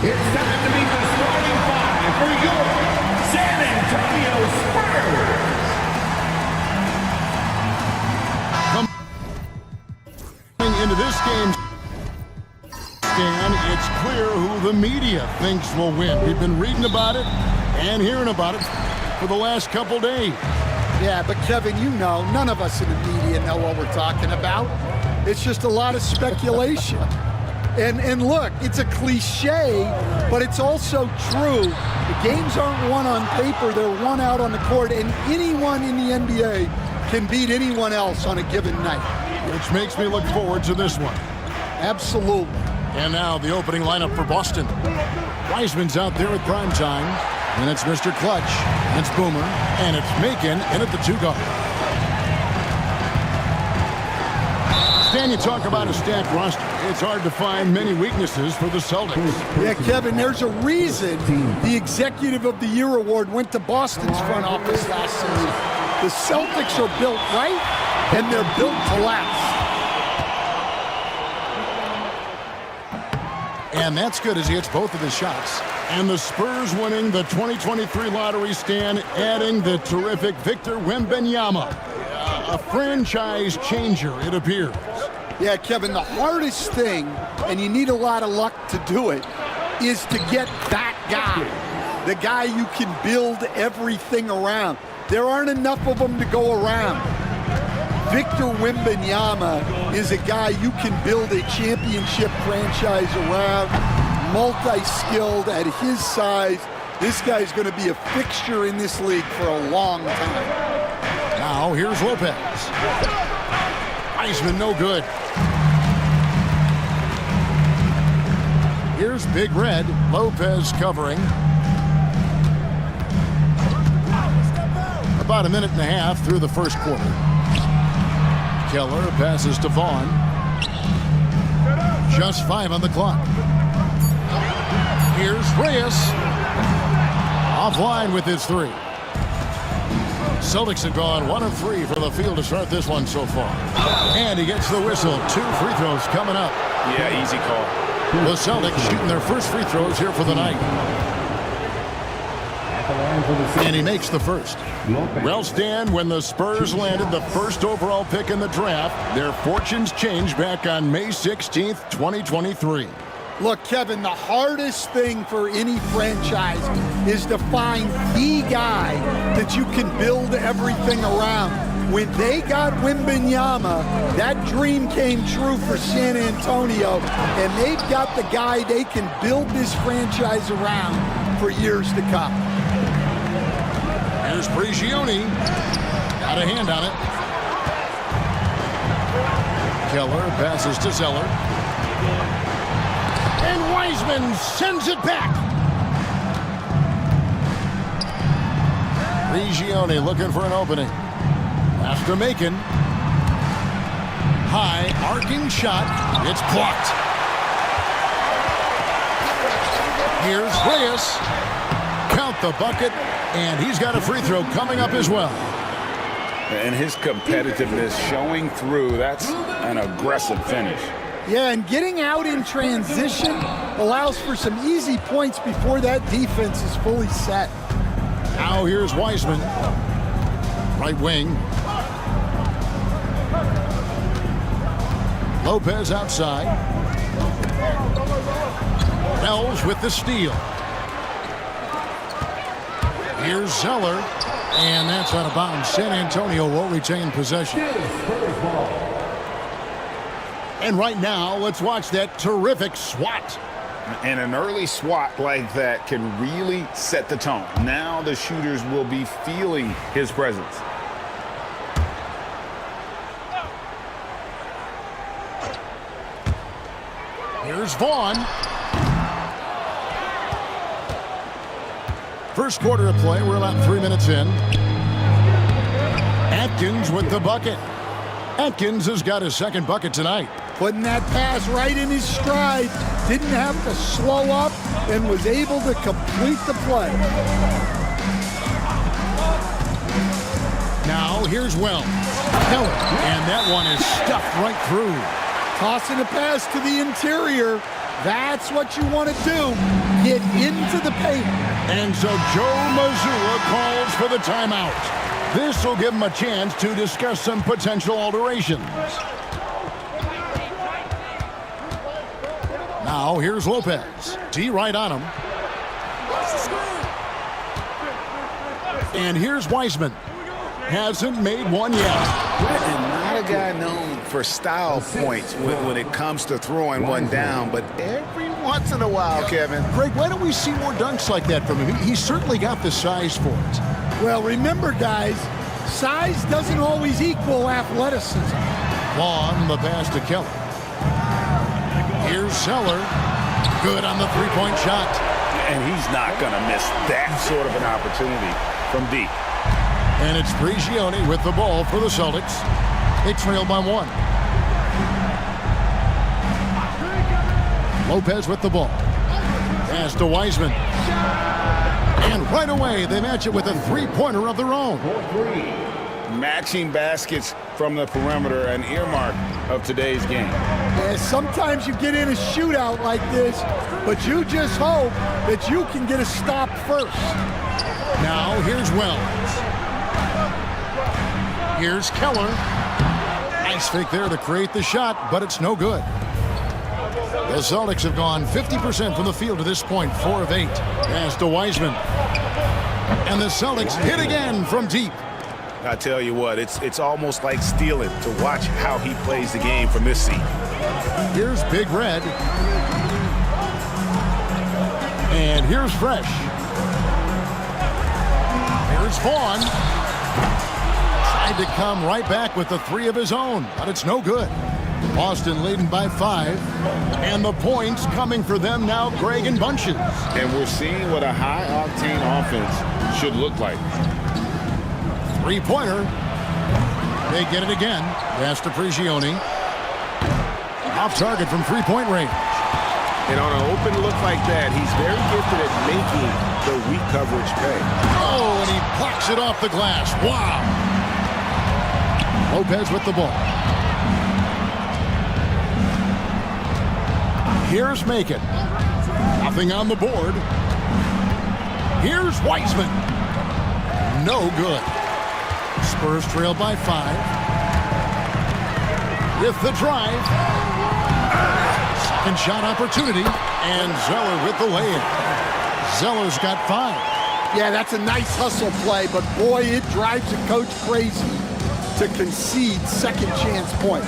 It's time to meet the starting five for your San Antonio Spurs. Coming into this game, Stan, it's clear who the media thinks will win. We've been reading about it and hearing about it for the last couple days. Yeah, but Kevin, you know, none of us in the media know what we're talking about. It's just a lot of speculation. And look, it's a cliche, but it's also true. The games aren't won on paper, they're won out on the court, and anyone in the NBA can beat anyone else on a given night. Which makes me look forward to this one. Absolutely. And now the opening lineup for Boston. Wiseman's out there at prime time, and it's Mr. Clutch, and it's Boomer, and it's Macon in at the 2-guard. Stan, you talk about a stacked roster. It's hard to find many weaknesses for the Celtics. Yeah, Kevin, there's a reason the Executive of the Year award went to Boston's front office last season. The Celtics are built right, and they're built to last. And that's good as he hits both of his shots. And the Spurs winning the 2023 lottery, Stan, adding the terrific Victor Wembanyama. A franchise changer, it appears. Yeah, Kevin, the hardest thing, and you need a lot of luck to do it, is to get that guy. The guy you can build everything around. There aren't enough of them to go around. Victor Wembanyama is a guy you can build a championship franchise around, multi-skilled at his size. This guy's going to be a fixture in this league for a long time. Now, here's Lopez. Wiseman, no good. Here's Big Red. Lopez covering. About a minute and a half through the first quarter. Keller passes to Vaughn. Just 5 on the clock. Here's Reyes. Offline with his 3. Celtics have gone 1 of 3 for the field to start this one so far. And he gets the whistle. 2 free throws coming up. Yeah, easy call. The Celtics shooting their first free throws here for the night. And he makes the first. Well, Stan, when the Spurs landed the first overall pick in the draft, their fortunes changed back on May 16th, 2023. Look, Kevin, the hardest thing for any franchise is to find the guy that you can build everything around. When they got Wembanyama, that dream came true for San Antonio, and they've got the guy they can build this franchise around for years to come. Here's Prigioni. Got a hand on it. Keller passes to Zeller. And Wiseman sends it back. Prigioni looking for an opening. After Macon. High, arcing shot. It's blocked. Here's Reyes. Count the bucket. And he's got a free throw coming up as well. And his competitiveness showing through. That's an aggressive finish. Yeah, and getting out in transition allows for some easy points before that defense is fully set. Now here's Wiseman. Right wing. Lopez outside. Wells with the steal. Here's Zeller. And that's out of bounds. San Antonio will retain possession. And right now, let's watch that terrific swat. And an early swat like that can really set the tone. Now the shooters will be feeling his presence. Here's Vaughn. First quarter of play, we're about 3 minutes in. Atkins with the bucket. Atkins has got his second bucket tonight. Putting that pass right in his stride. Didn't have to slow up and was able to complete the play. Now here's Wells. Keller. And that one is stuffed right through. Tossing a pass to the interior. That's what you want to do. get into the paint. And so Joe Mazzulla calls for the timeout. This will give him a chance to discuss some potential alterations. Now here's Lopez. D right on him. And here's Wiseman. Hasn't made one yet. And not a guy known for style points when it comes to throwing one down, but every once in a while, Kevin. Greg, why don't we see more dunks like that from him? He's certainly got the size for it. Well, remember, guys, size doesn't always equal athleticism. Vaughn, the pass to Keller. Here's Zeller. Good on the three-point shot. And he's not going to miss that sort of an opportunity from deep. And it's Prigioni with the ball for the Celtics. They trail by 1. Lopez with the ball. Pass to Wiseman. And right away, they match it with a three-pointer of their own. Matching baskets from the perimeter, an earmark of today's game. Yeah, sometimes you get in a shootout like this, but you just hope that you can get a stop first. Now here's Wells. Here's Keller. Nice fake there to create the shot, but it's no good. The Celtics have gone 50% from the field to this point, 4 of 8. Pass to Wiseman. And the Celtics hit again from deep. I tell you what, it's almost like stealing to watch how he plays the game from this seat. Here's Big Red. And here's Fresh. Here's Vaughn. Tried to come right back with the 3 of his own, but it's no good. Boston leading by 5. And the points coming for them now, Greg, in bunches. And we're seeing what a high-octane offense should look like. Three-pointer. They get it again. Pass to Prigioni. Off target from three-point range. And on an open look like that, he's very gifted at making the weak coverage pay. Oh, and he blocks it off the glass. Wow. Lopez with the ball. Here's Macon. Nothing on the board. Here's Wiseman. No good. Spurs trail by 5. With the drive. Second shot opportunity. And Zeller with the lay-in. Zeller's got 5. Yeah, that's a nice hustle play, but boy, it drives a coach crazy to concede second chance points.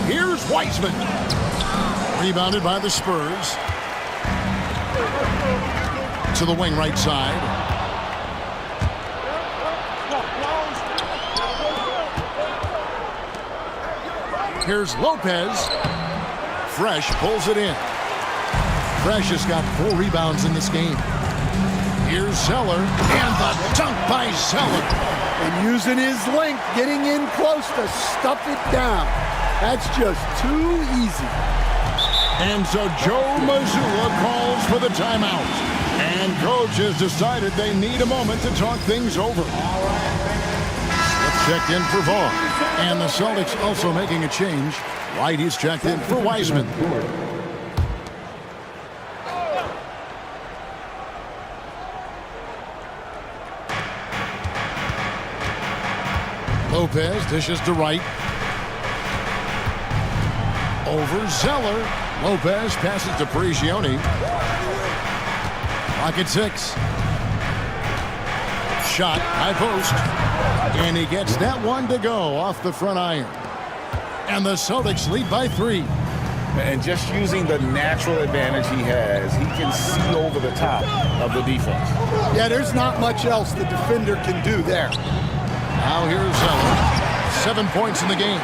Here's Wiseman. Rebounded by the Spurs. To the wing right side. Here's Lopez. Fresh pulls it in. Fresh has got 4 rebounds in this game. Here's Zeller. And the dunk by Zeller. And using his length, getting in close to stuff it down. That's just too easy. And so Joe Mazzulla calls for the timeout. And coach has decided they need a moment to talk things over. Let's check in for Vaughn. And the Celtics also making a change. White is checked in for Wiseman. Lopez dishes to Wright. Over Zeller. Lopez passes to Prigioni. Pocket 6. Shot, high post. And he gets that one to go off the front iron. And the Celtics lead by 3. And just using the natural advantage he has, he can see over the top of the defense. Yeah, there's not much else the defender can do there. Now here's Zeller. 7 points in the game.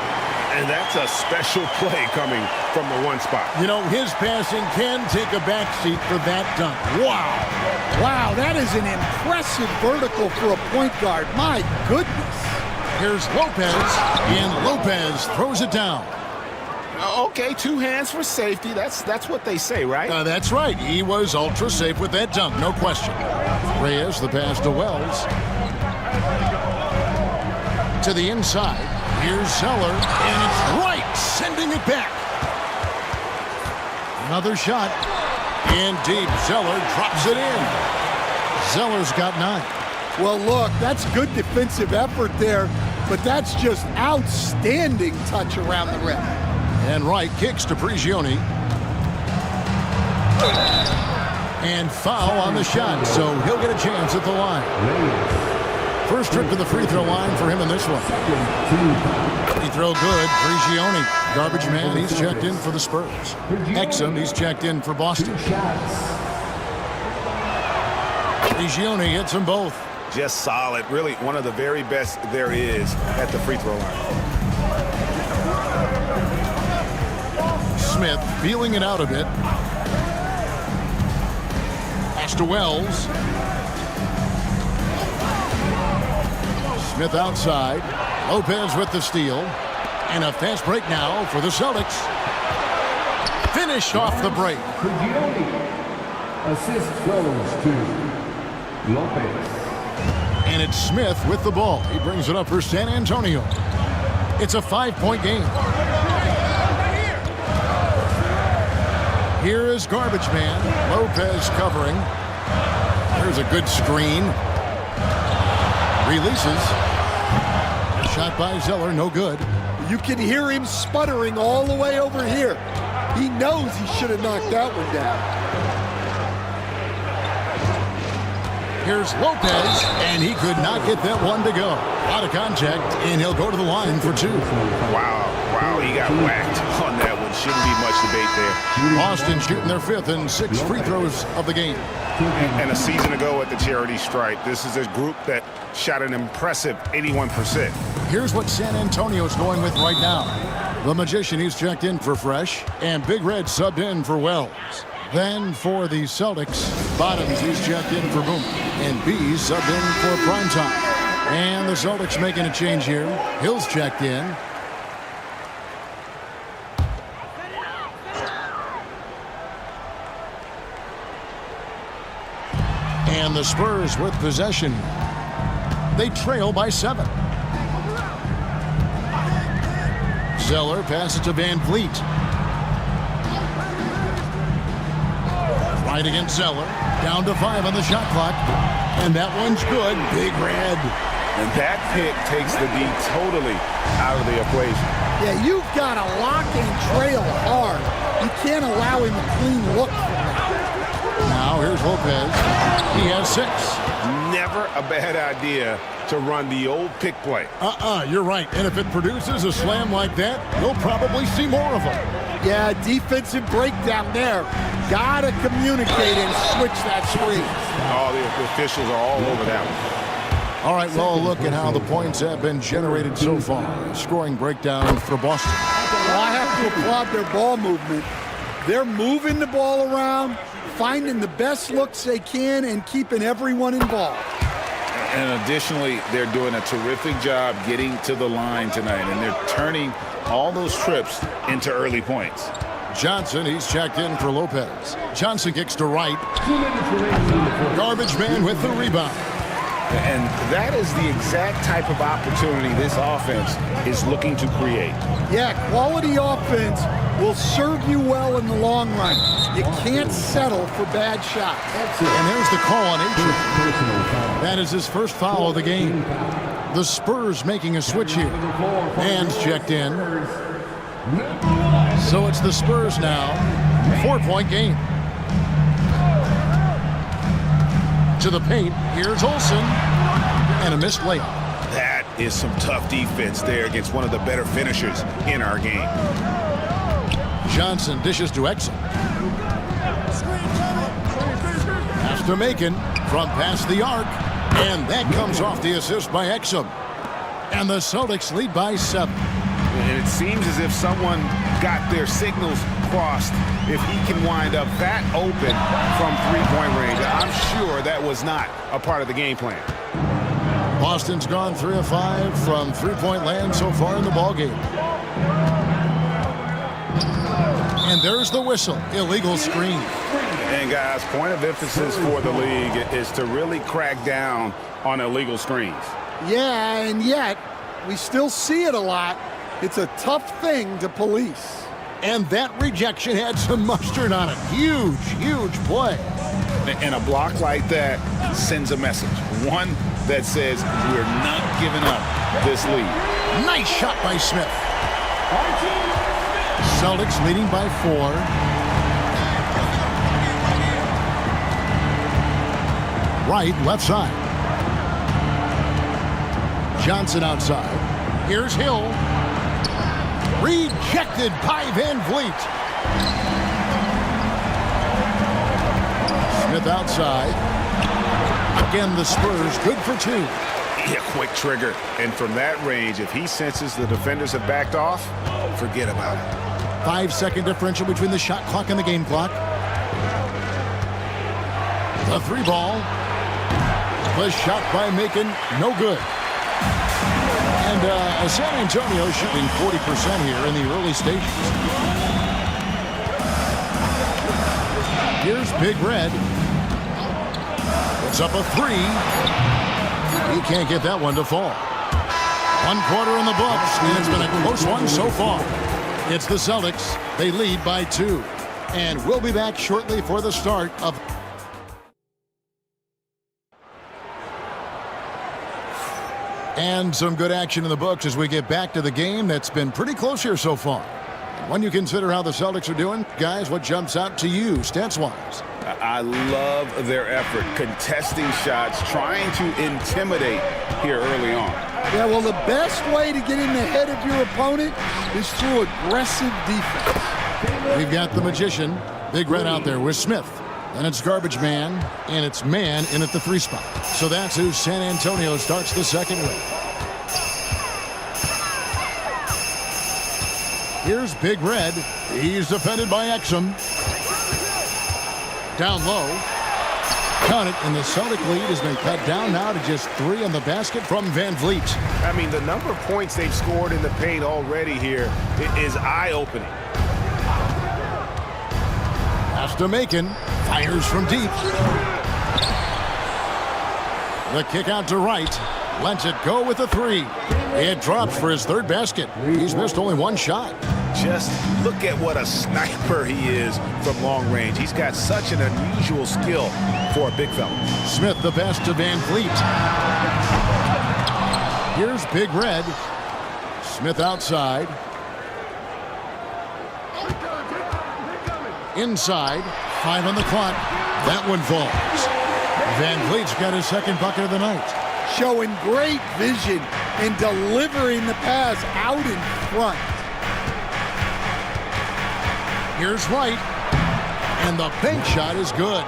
And that's a special play coming from the one spot. You know, his passing can take a backseat for that dunk. Wow. Wow, that is an impressive vertical for a point guard. My goodness. Here's Lopez, and Lopez throws it down. Okay, 2 hands for safety. That's what they say, right? That's right. He was ultra safe with that dunk, no question. Reyes, the pass to Wells. To the inside. Here's Zeller, and it's Wright sending it back. Another shot. In deep. Zeller drops it in. Zeller's got 9. Well, look, that's good defensive effort there, but that's just outstanding touch around the rim. And Wright kicks to Prigioni. And foul on the shot, so he'll get a chance at the line. First trip to the free throw line for him in this one. Free throw good. Prigioni, garbage man, he's checked in for the Spurs. Exum, he's checked in for Boston. Prigioni hits them both. Just solid. Really one of the very best there is at the free throw line. Smith feeling it out a bit. Pass to Wells. Smith outside. Lopez with the steal. And a fast break now for the Celtics. Finished off the break. Assist goes to Lopez. And it's Smith with the ball. He brings it up for San Antonio. It's a 5-point game. Here is garbage man. Lopez covering. There's a good screen. Releases. Shot by Zeller, no good. You can hear him sputtering all the way over here. He knows he should have knocked that one down. Here's Lopez, and he could not get that one to go. Out of contact, and he'll go to the line for 2. Wow, he got whacked on that one. Shouldn't be much debate there. Boston shooting their 5th and 6th free throws of the game. And a season ago at the charity stripe, this is a group that shot an impressive 81%. Here's what San Antonio's going with right now. The Magician, he's checked in for Fresh, and Big Red subbed in for Wells. Then for the Celtics, Bottoms, he's checked in for Boom, and B's subbed in for Primetime. And the Celtics making a change here. Hill's checked in. And the Spurs with possession. They trail by 7. Zeller passes to Van Vliet. Right against Zeller. Down to 5 on the shot clock. And that one's good. Big Red. And that pick takes the D totally out of the equation. Yeah, you've got to lock and trail hard. You can't allow him a clean look from that. Now here's Lopez. He has 6. Never a bad idea to run the old pick play. You're right. And if it produces a slam like that, you'll probably see more of them. Yeah, defensive breakdown there. Got to communicate and switch that screen. All the officials are all over that one. All right, well, look at how the points have been generated so far. Scoring breakdown for Boston. Well, I have to applaud their ball movement. They're moving the ball around, finding the best looks they can, and keeping everyone involved. And additionally, they're doing a terrific job getting to the line tonight, and they're turning all those trips into early points. Johnson, he's checked in for Lopez. Johnson kicks to right. Garbage man with the rebound. And that is the exact type of opportunity this offense is looking to create. Yeah, quality offense will serve you well in the long run. You can't settle for bad shots. And there's the call on H. That is his first foul of the game. The Spurs making a switch here. Hands checked in. So it's the Spurs now. 4-point game. To the paint. Here's Olsen. And a missed layup. That is some tough defense there against one of the better finishers in our game. Johnson dishes to Exum. Pass to Macon from past the arc. And that comes off the assist by Exum. And the Celtics lead by 7. And it seems as if someone got their signals crossed if he can wind up that open from three-point range. I'm sure that was not a part of the game plan. Boston's gone 3 of 5 from three-point land so far in the ballgame. And there's the whistle. Illegal screen. And guys, point of emphasis for the league is to really crack down on illegal screens. Yeah, and yet we still see it a lot. It's a tough thing to police. And that rejection had some mustard on it. Huge, huge play. And a block like that sends a message. One that says we're not giving up this lead. Nice shot by Smith. Celtics leading by 4. Right, left side. Johnson outside. Here's Hill. Rejected by Van Vliet. Smith outside. Again, the Spurs good for 2. Yeah, quick trigger. And from that range, if he senses the defenders have backed off, forget about it. 5-second differential between the shot clock and the game clock. The 3-ball. The shot by Macon, no good. And San Antonio shooting 40% here in the early stages. Here's Big Red. It's up a 3. He can't get that one to fall. 1 quarter in the books, and it's been a close one so far. It's the Celtics. They lead by 2. And we'll be back shortly for the start of... And some good action in the books as we get back to the game that's been pretty close here so far. And when you consider how the Celtics are doing, guys, what jumps out to you, stats-wise? I love their effort, contesting shots, trying to intimidate here early on. Yeah, well, the best way to get in the head of your opponent is through aggressive defense. We've got the magician, Big Red out there with Smith. And it's garbage man, and it's man in at the 3 spot. So that's who San Antonio starts the second with. Here's Big Red. He's defended by Exum. Down low. Count it, and the Celtic lead has been cut down now to just 3 on the basket from Van Vliet. I mean, the number of points they've scored in the paint already here is eye-opening. Pass to Macon. Fires from deep. The kick out to right. Lets it go with a 3. It drops for his 3rd basket. He's missed only 1 shot. Just look at what a sniper he is from long range. He's got such an unusual skill for a big fella. Smith the pass to Van Vliet. Here's Big Red. Smith outside. Inside. 5 on the clock. That one falls. Van Vliet's got his 2nd bucket of the night. Showing great vision and delivering the pass out in front. Here's Wright. And the bank shot is good.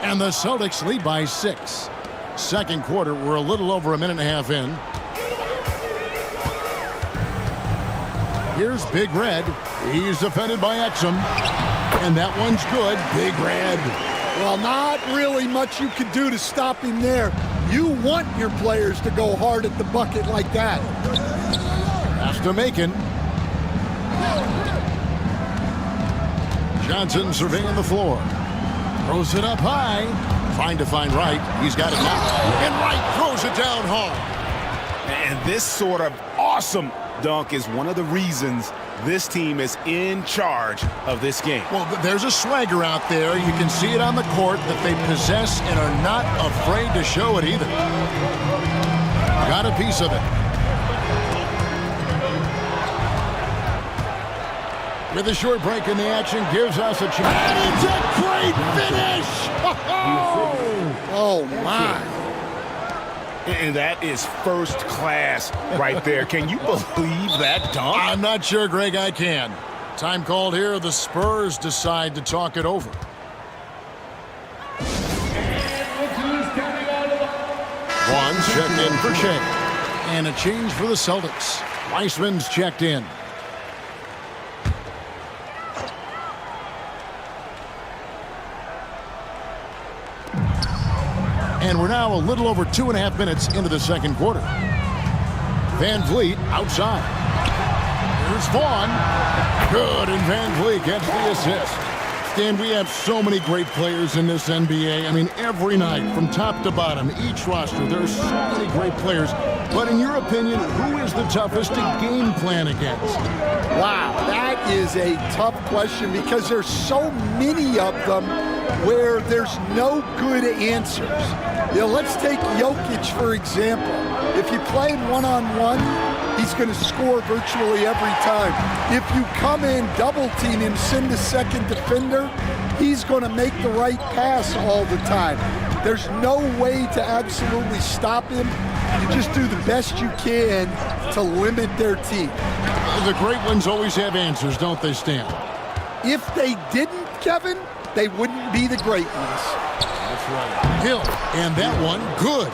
And the Celtics lead by 6. Second quarter, we're a little over a minute and a half in. Here's Big Red. He's defended by Exum. And that one's good. Big Red. Well, not really much you can do to stop him there. You want your players to go hard at the bucket like that. Pass to Macon. Johnson surveying the floor. Throws it up high. Trying to find Wright. He's got it now. And Wright throws it down hard. And this sort of awesome dunk is one of the reasons this team is in charge of this game. Well, there's a swagger out there. You can see it on the court that they possess and are not afraid to show it either. Got a piece of it. With a short break in the action, gives us a chance. And it's a great finish! Oh, my. And that is first class right there. Can you believe that dunk? I'm not sure, Greg, I can. Time called here. The Spurs decide to talk it over. One checked in for Shea. And a change for the Celtics. Weissman's checked in. And we're now a little over 2.5 minutes into the second quarter. Van Vliet outside. Here's Vaughn. Good, and Van Vliet gets the assist. Stan, we have so many great players in this NBA. I mean, every night, from top to bottom, each roster, there are so many great players. But in your opinion, who is the toughest to game plan against? Wow, that is a tough question because there's so many of them where there's no good answers. You know, let's take Jokic, for example. If you play him one-on-one, he's going to score virtually every time. If you come in, double-team him, send a second defender, he's going to make the right pass all the time. There's no way to absolutely stop him. You just do the best you can to limit their team. The great ones always have answers, don't they, Stan? If they didn't, Kevin, they wouldn't be the great ones. That's right. Hill, and that one, good.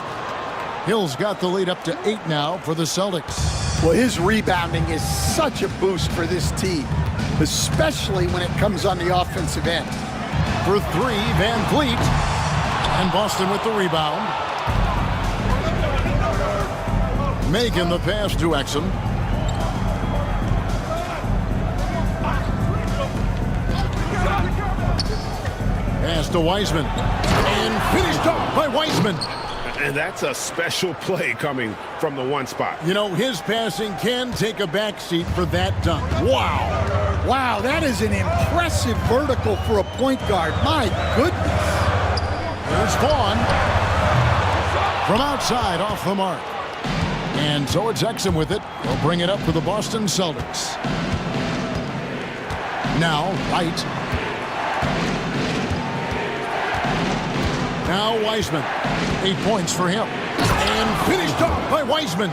Hill's got the lead up to 8 now for the Celtics. Well, his rebounding is such a boost for this team, especially when it comes on the offensive end. For 3, Van Vliet. And Boston with the rebound. Making the pass to Exum. Pass to Wiseman. And finished up by Wiseman. And that's a special play coming from the one spot. You know, his passing can take a backseat for that dunk. Wow. Wow, that is an impressive vertical for a point guard. My goodness. Here's Vaughn. From outside, off the mark. And so it's Exum with it. He'll bring it up for the Boston Celtics. Now, White. Now Wiseman. 8 points for him. And finished off by Wiseman.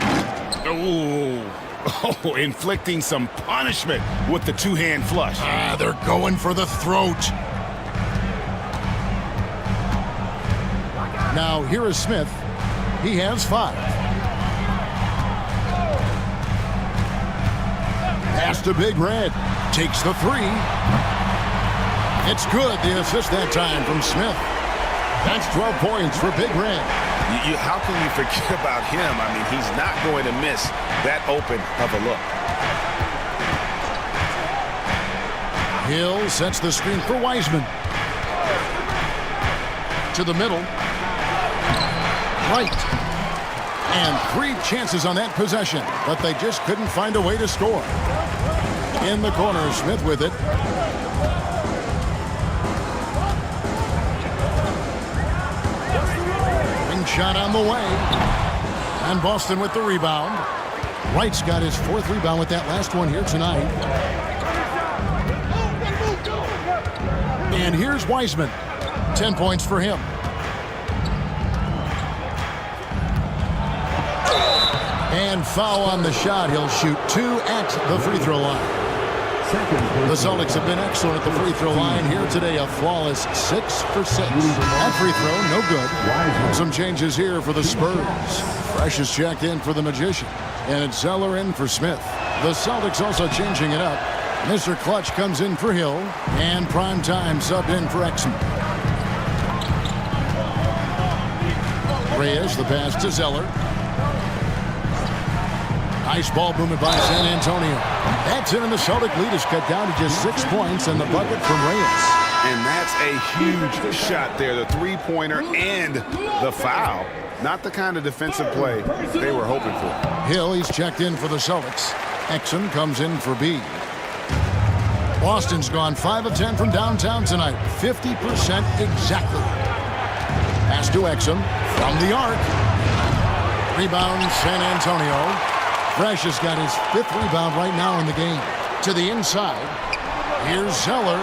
Oh, inflicting some punishment with the two-hand flush. They're going for the throat. Now here is Smith. He has 5. Pass to Big Red. Takes the 3. It's good. The assist that time from Smith. That's 12 points for Big Red. How can you forget about him? I mean, he's not going to miss that open of a look. Hill sets the screen for Wiseman. To the middle. Right. And 3 chances on that possession, but they just couldn't find a way to score. In the corner, Smith with it. Shot on the way. And Boston with the rebound. Wright's got his 4th rebound with that last one here tonight. And here's Wiseman. 10 points for him. And foul on the shot. He'll shoot 2 at the free throw line. The Celtics have been excellent at the free throw line here today. A flawless 6 for 6. That free throw, no good. Some changes here for the Spurs. Fresh is checked in for the Magician. And it's Zeller in for Smith. The Celtics also changing it up. Mr. Clutch comes in for Hill. And Primetime subbed in for Exum. Reyes, the pass to Zeller. Nice ball movement by San Antonio. That's it, and the Celtic lead is cut down to just 6 points and the bucket from Reyes. And that's a huge shot there. The three-pointer and the foul. Not the kind of defensive play they were hoping for. Hill, he's checked in for the Celtics. Exum comes in for B. Boston's gone 5 of 10 from downtown tonight. 50% exactly. Pass to Exum from the arc. Rebound San Antonio. Fresh has got his 5th rebound right now in the game. To the inside. Here's Zeller.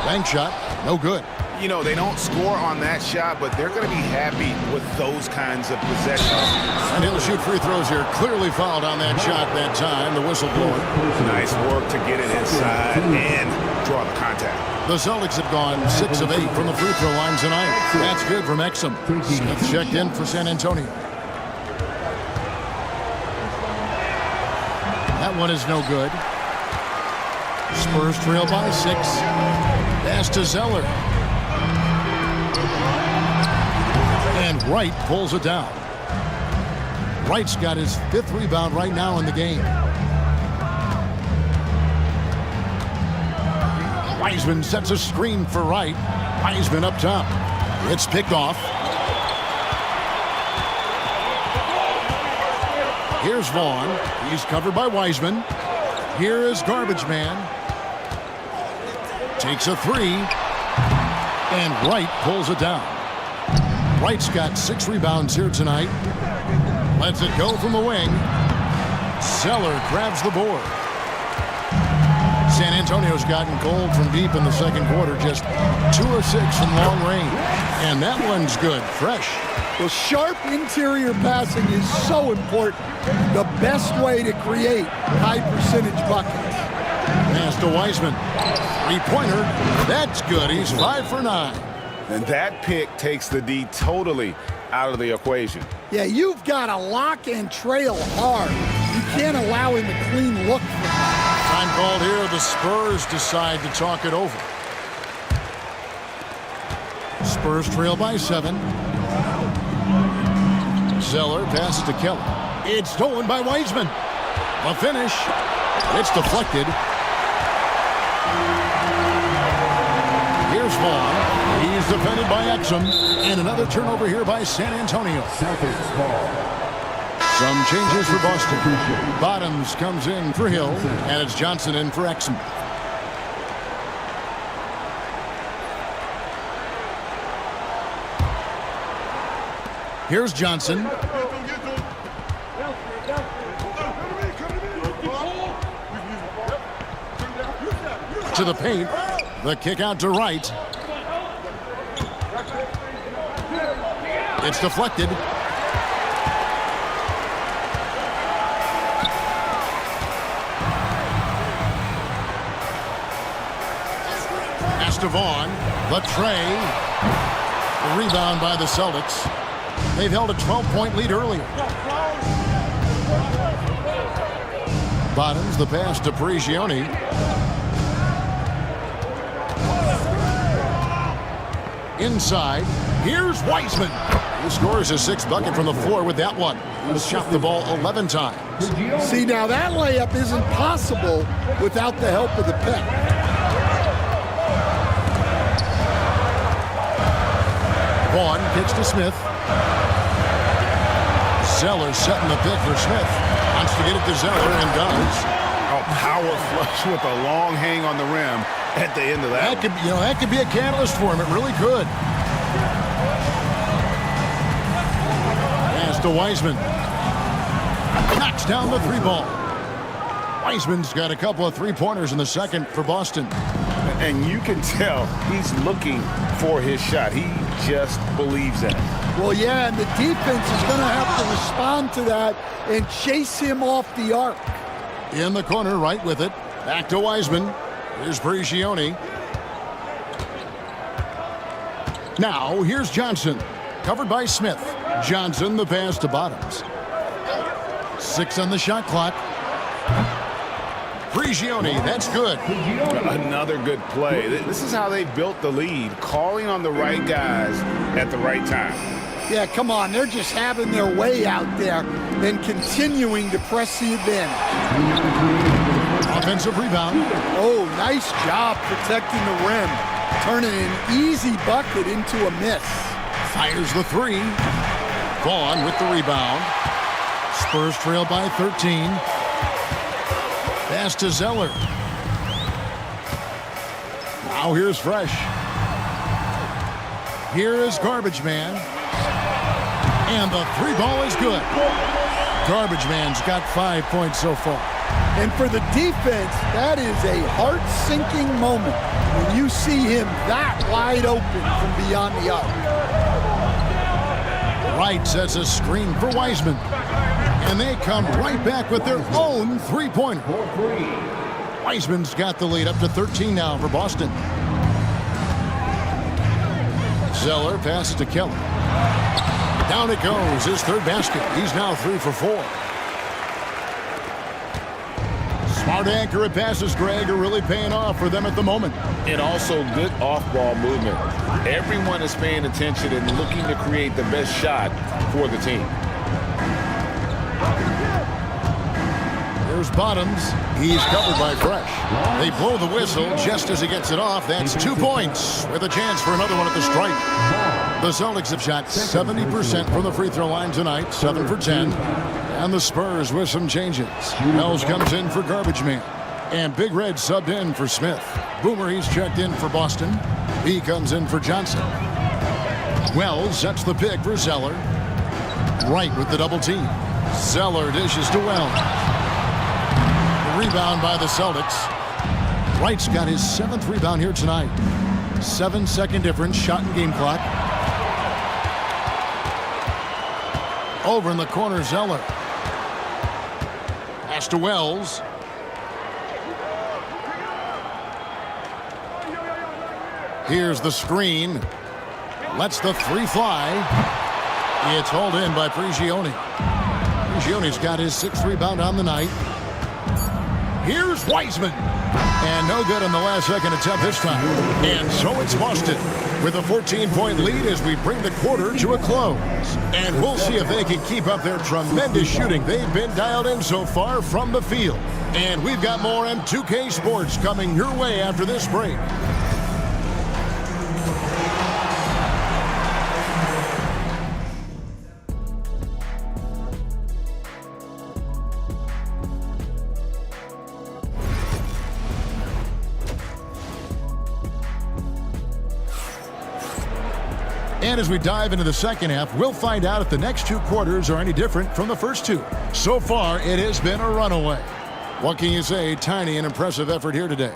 Bank shot. No good. You know, they don't score on that shot, but they're going to be happy with those kinds of possessions. And he'll shoot free throws here. Clearly fouled on that shot that time. The whistle blowing. Nice work to get it inside and draw the contact. The Celtics have gone 6 of 8 from the free throw line tonight. That's good from Exum. Smith checked in for San Antonio. That one is no good. Spurs trail by 6. Pass to Zeller. And Wright pulls it down. Wright's got his 5th rebound right now in the game. Wiseman sets a screen for Wright. Wiseman up top. It's picked off. Here's Vaughn. He's covered by Wiseman. Here is Garbage Man. Takes a three. And Wright pulls it down. Wright's got 6 rebounds here tonight. Lets it go from the wing. Zeller grabs the board. San Antonio's gotten cold from deep in the second quarter. Just 2 of 6 from long range. And that one's good. Fresh. Well, sharp interior passing is so important. The best way to create high percentage buckets. Pass to Wiseman. Three-pointer. That's good. He's 5 for 9. And that pick takes the D totally out of the equation. Yeah, you've got to lock and trail hard. You can't allow him a clean look. Time called here. The Spurs decide to talk it over. Spurs trail by 7. Zeller passes to Kelly. It's stolen by Wiseman. The finish. It's deflected. Here's Vaughn. He's defended by Exum. And another turnover here by San Antonio. Celtics ball. Some changes for Boston. Bottoms comes in for Hill. And it's Johnson in for Exum. Here's Johnson. To the paint. The kick out to Wright. It's deflected. Pass to Vaughn. The tray. The rebound by the Celtics. They've held a 12-point lead earlier. Bottoms the pass to Prigioni. Inside, here's Wiseman. He scores his 6th bucket from the floor with that one. He's shot the ball 11 times. See, now that layup isn't possible without the help of the pick. Vaughn kicks to Smith. Zeller setting the pick for Smith. Wants to get it to Zeller and does. A power flush with a long hang on the rim at the end of that. That could be a catalyst for him. It really could. Pass to Wiseman. Knocks down the 3-ball. Wiseman's got a couple of 3-pointers in the second for Boston. And you can tell he's looking for his shot. He just believes in it. Well, yeah, and the defense is going to have to respond to that and chase him off the arc. In the corner, right with it. Back to Wiseman. Here's Prigioni. Now, here's Johnson. Covered by Smith. Johnson, the pass to Bottoms. 6 on the shot clock. Prigioni, that's good. Another good play. This is how they built the lead, calling on the right guys at the right time. Yeah, come on. They're just having their way out there and continuing to press the advantage. Offensive rebound. Oh, nice job protecting the rim. Turning an easy bucket into a miss. Fires the 3. Vaughn with the rebound. Spurs trail by 13. Pass to Zeller. Now here's Fresh. Here is Garbage Man. And the 3-ball is good. Garbage Man's got 5 points so far. And for the defense, that is a heart-sinking moment when you see him that wide open from beyond the arc. Wright sets a screen for Wiseman. And they come right back with their own 3-pointer. Wiseman's got the lead up to 13 now for Boston. Zeller passes to Kelly. Down it goes, his 3rd basket. He's now 3 for 4. Smart accurate passes, Greg, are really paying off for them at the moment. And also good off-ball movement. Everyone is paying attention and looking to create the best shot for the team. There's Bottoms. He's covered by Fresh. They blow the whistle just as he gets it off. That's 2 points with a chance for another one at the stripe. The Celtics have shot 70% from the free throw line tonight, 7 for 10. And the Spurs with some changes. Mills comes in for Garbage Man. And Big Red subbed in for Smith. Boomer, he's checked in for Boston. He comes in for Johnson. Wells sets the pick for Zeller. Wright with the double team. Zeller dishes to Wells. The rebound by the Celtics. Wright's got his 7th rebound here tonight. 7-second difference, shot and game clock. Over in the corner, Zeller. Pass to Wells. Here's the screen. Lets the three fly. It's hauled in by Prigioni. Prigione's got his 6th rebound on the night. Here's Wiseman. And no good on the last second attempt this time. And so it's Boston with a 14-point lead as we bring the quarter to a close. And we'll see if they can keep up their tremendous shooting they've been dialed in so far from the field. And we've got more M2K Sports coming your way after this break. And as we dive into the second half, we'll find out if the next 2 quarters are any different from the first 2. So far, it has been a runaway. What can you say? Tiny and impressive effort here today.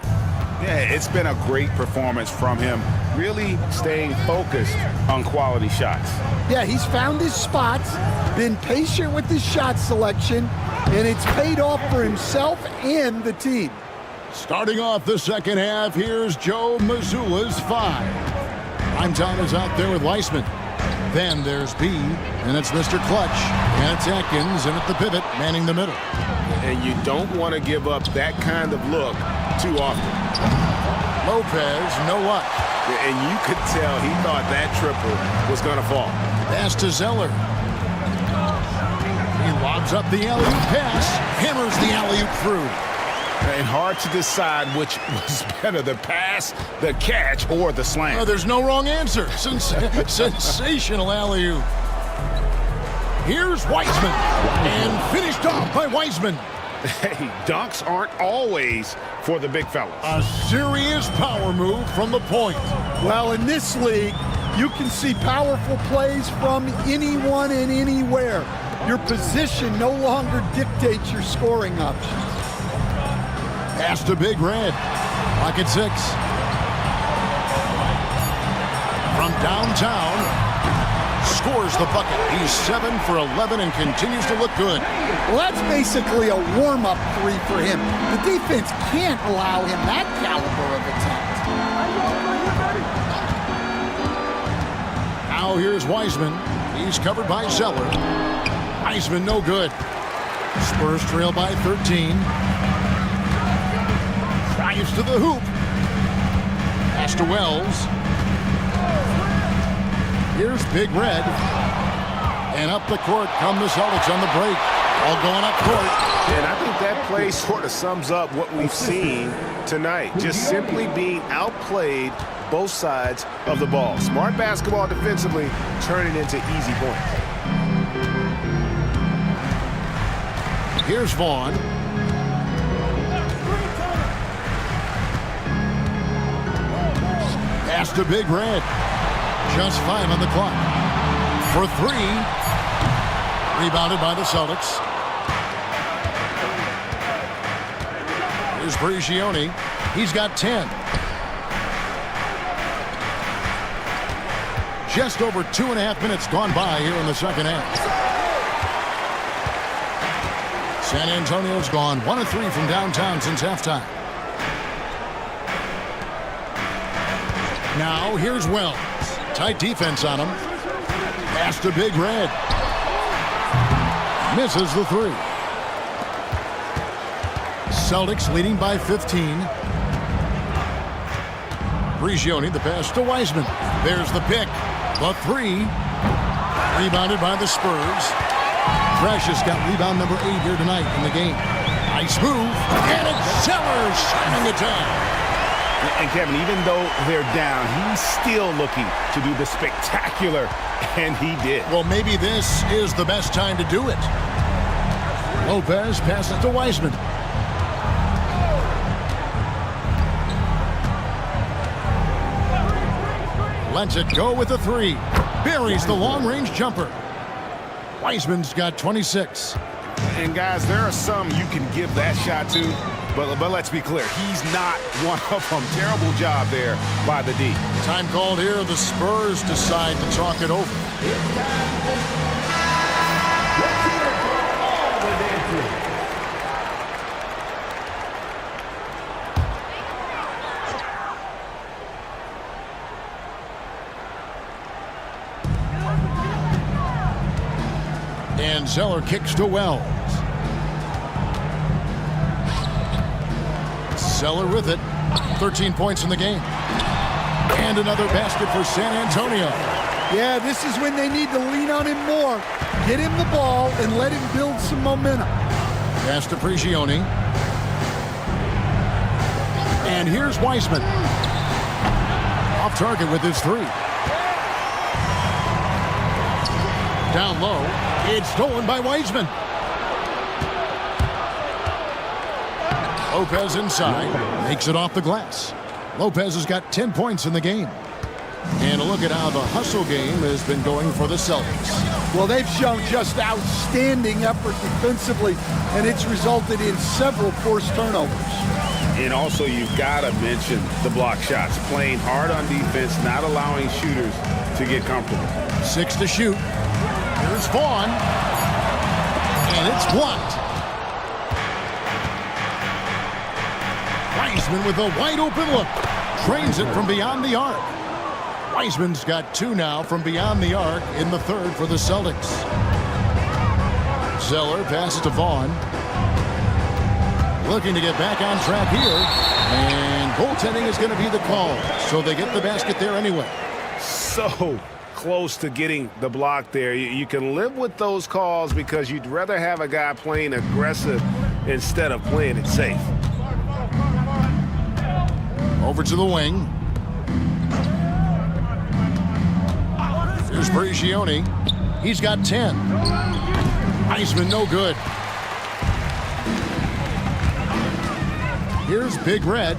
Yeah, it's been a great performance from him. Really staying focused on quality shots. Yeah, he's found his spots, been patient with his shot selection, and it's paid off for himself and the team. Starting off the second half, here's Joe Mazzulla's 5. Time is out there with Weissman. Then there's B, and it's Mr. Clutch. And it's Atkins, and at the pivot, manning the middle. And you don't want to give up that kind of look too often. Lopez, no luck. And you could tell he thought that triple was going to fall. Pass to Zeller. He lobs up the alley-oop pass, hammers the alley-oop through. And hard to decide which was better, the pass, the catch, or the slam. Oh, there's no wrong answer. Sensational alley-oop. Here's Weissman. And finished off by Weissman. Hey, dunks aren't always for the big fellas. A serious power move from the point. Well, in this league, you can see powerful plays from anyone and anywhere. Your position no longer dictates your scoring options. Pass to Big Red. Clock at 6. From downtown, scores the bucket. He's 7 for 11 and continues to look good. Well, that's basically a warm-up 3 for him. The defense can't allow him that caliber of attempt. Now here's Weissman. He's covered by Zeller. Weissman no good. Spurs trail by 13. Drives to the hoop. Pass to Wells. Here's Big Red. And up the court come the Celtics on the break. All going up court. And I think that play sort of sums up what we've seen tonight. Just simply being outplayed both sides of the ball. Smart basketball defensively, turning into easy points. Here's Vaughn. Pass to Big Red. Just 5 on the clock. For 3. Rebounded by the Celtics. Here's Prigioni. He's got 10. Just over 2.5 minutes gone by here in the second half. San Antonio's gone 1 of 3 from downtown since halftime. Now here's Wells. Tight defense on him. Pass to Big Red. Misses the 3. Celtics leading by 15. Prigioni, the pass to Weissman. There's the pick. The 3. Rebounded by the Spurs. Precious got rebound number 8 here tonight in the game. Nice move. And it's Zeller shining it down. And Kevin, even though they're down, he's still looking to do the spectacular, and he did. Well, maybe this is the best time to do it. Lopez passes to Weissman. Lets it go with a three. Buries the long-range jumper. Wiseman's got 26. And guys, there are some you can give that shot to, but let's be clear, he's not one of them. Terrible job there by the D. Time called here. The Spurs decide to talk it over. And Zeller kicks to Wells. Zeller with it. 13 points in the game. And another basket for San Antonio. Yeah, this is when they need to lean on him more. Get him the ball and let him build some momentum. Pass to Prigioni. And here's Wiseman. Off target with his three. Down low. It's stolen by Wiseman. Lopez inside. Makes it off the glass. Lopez has got 10 points in the game. And a look at how the hustle game has been going for the Celtics. Well, they've shown just outstanding effort defensively, and it's resulted in several forced turnovers. And also, you've got to mention the block shots. Playing hard on defense, not allowing shooters to get comfortable. 6 to shoot. Here's Vaughn. And it's blocked. Wiseman with a wide open look. Trains it from beyond the arc. Wiseman's got 2 now from beyond the arc in the third for the Celtics. Zeller passes to Vaughn. Looking to get back on track here. And goaltending is going to be the call. So they get the basket there anyway. So close to getting the block there. You can live with those calls because you'd rather have a guy playing aggressive instead of playing it safe. Over to the wing. Here's Prigioni. He's got 10. Wiseman no good. Here's Big Red.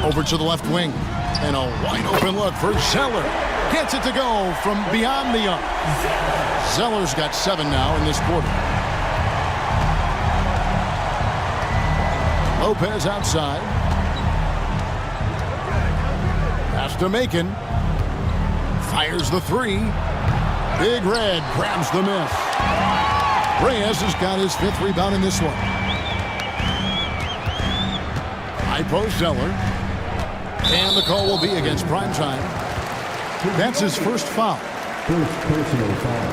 Over to the left wing. And a wide open look for Zeller. Gets it to go from beyond the arc. Zeller's got 7 now in this quarter. Lopez outside. Pass to Macon. Fires the three. Big Red grabs the miss. Reyes has got his 5th rebound in this one. High post Zeller. And the call will be against Primetime. That's his first foul. First personal foul.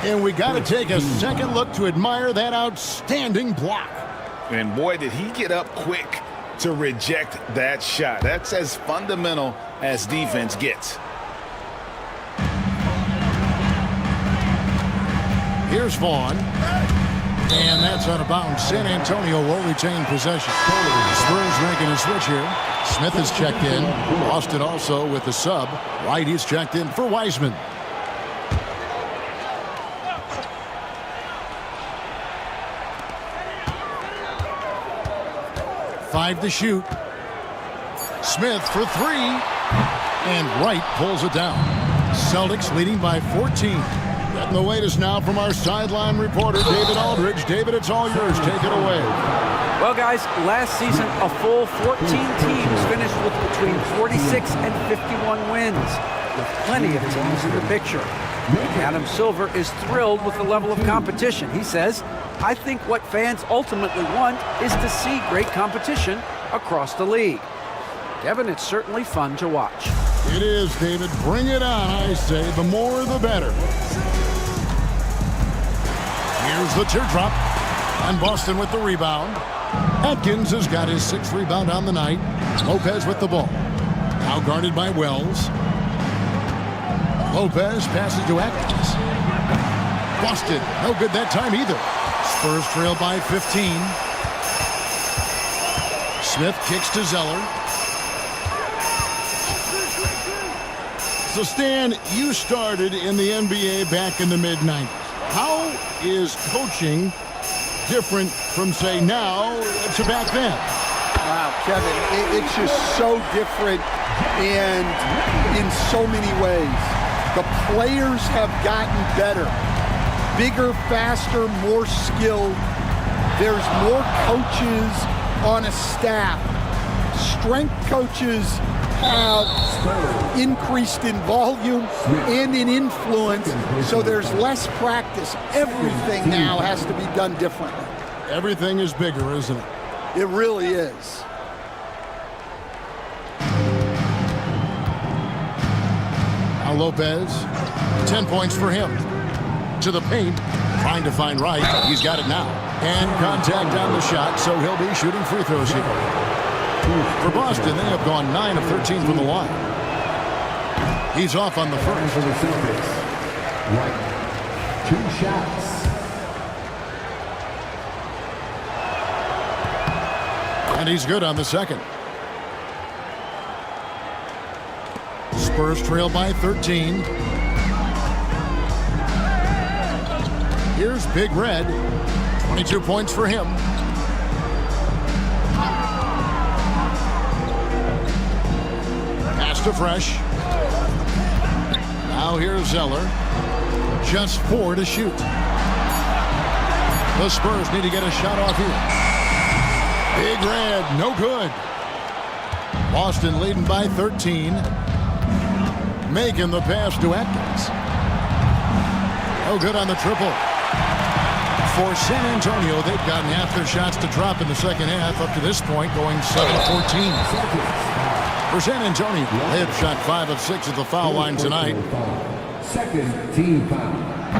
And we got to take a second look to admire that outstanding block. And boy, did he get up quick to reject that shot. That's as fundamental as defense gets. Here's Vaughn. And that's out of bounds. San Antonio will retain possession. Spurs making a switch here. Smith is checked in. Boston also with the sub. White is checked in for Wiseman. Five to shoot. Smith for 3. And Wright pulls it down. Celtics leading by 14. Getting the latest now from our sideline reporter, David Aldridge. David, it's all yours. Take it away. Well, guys, last season, a full 14 teams finished with between 46 and 51 wins, with plenty of teams in the picture. Adam Silver is thrilled with the level of competition. He says, I think what fans ultimately want is to see great competition across the league. Kevin, it's certainly fun to watch. It is, David. Bring it on, I say. The more, the better. Here's the teardrop. And Boston with the rebound. Atkins has got his 6th rebound on the night. Lopez with the ball. Now guarded by Wells. Lopez passes to Atkins. Boston, no good that time either. Spurs trail by 15. Smith kicks to Zeller. So, Stan, you started in the NBA back in the mid-90s. How is coaching different from, say, now to back then? Wow, Kevin, it's just so different And in so many ways, the players have gotten better. Bigger, faster, more skilled. There's more coaches on a staff. Strength coaches have increased in volume and in influence, so there's less practice. Everything now has to be done differently. Everything is bigger, isn't it? It really is. Now Lopez, 10 points for him. To the paint, trying to find Wright. He's got it now. And contact on the shot, so he'll be shooting free throws here. For Boston, they have gone 9 of 13 from the line. He's off on the first. For the Celtics, White, 2 shots. And he's good on the second. Spurs trail by 13. Here's Big Red. 22 points for him. Pass to Fresh. Now here's Zeller. Just 4 to shoot. The Spurs need to get a shot off here. Big Red, no good. Boston leading by 13. Making the pass to Atkins. No good on the triple. For San Antonio, they've gotten half their shots to drop in the second half up to this point, going 7-14. For San Antonio, they have shot 5 of 6 at the foul line tonight. Second team foul.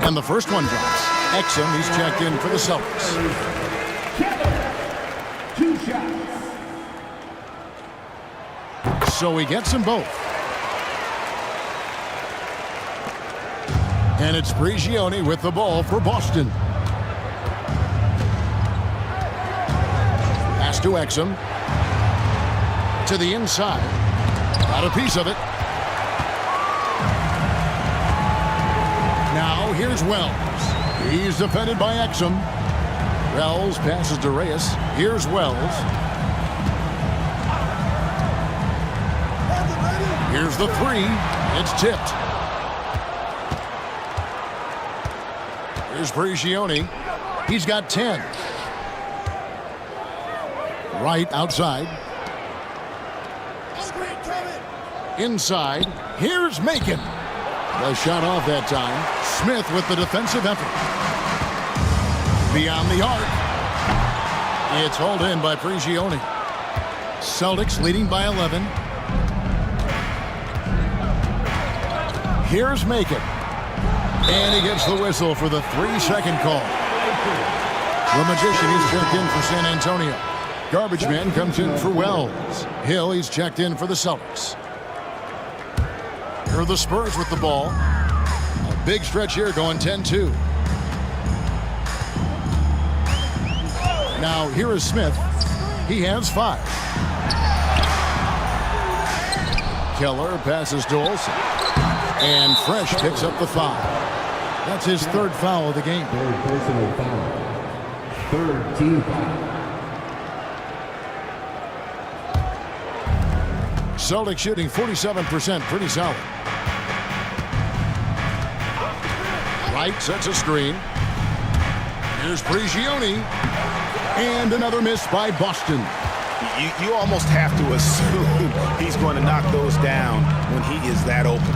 And the first one drops. Exum, he's checked in for the Celtics. 2 shots. So he gets them both. And it's Prigioni with the ball for Boston. Pass to Exum. To the inside. Got a piece of it. Now here's Wells. He's defended by Exum. Wells passes to Reyes. Here's Wells. Here's the 3. It's tipped. Here's Prigioni. He's got 10. Right outside. Inside. Here's Macon. The shot off that time. Smith with the defensive effort. Beyond the arc. It's hauled in by Prigioni. Celtics leading by 11. Here's Macon. And he gets the whistle for the 3-second call. The Magician is checked in for San Antonio. Garbage Man comes in for Wells. Hill, he's checked in for the Celtics. Here are the Spurs with the ball. A big stretch here going 10-2. Now here is Smith. He has 5. Keller passes to Olsen. And Fresh picks up the foul. That's his 3rd foul of the game. 3rd personal foul. 3rd team foul. Celtics shooting 47%, pretty solid. Wright sets a screen. Here's Prigioni. And another miss by Boston. You almost have to assume he's going to knock those down when he is that open.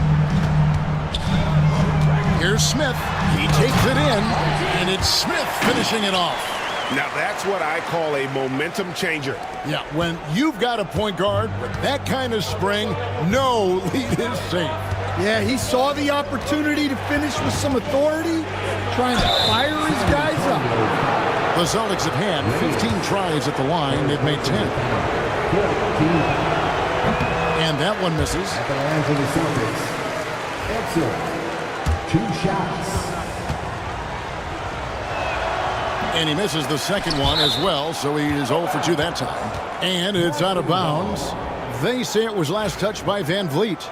Here's Smith. He takes it in, and it's Smith finishing it off. Now that's what I call a momentum changer. Yeah, when you've got a point guard with that kind of spring, no lead is safe. Yeah, he saw the opportunity to finish with some authority, trying to fire his guys up. The Celtics have had 15 tries at the line. They've made 10. And that one misses. At the hands of the Celtics. Excellent. 2 shots. And he misses the second one as well, so he is 0 for 2 that time. And it's out of bounds. They say it was last touched by Van Vliet.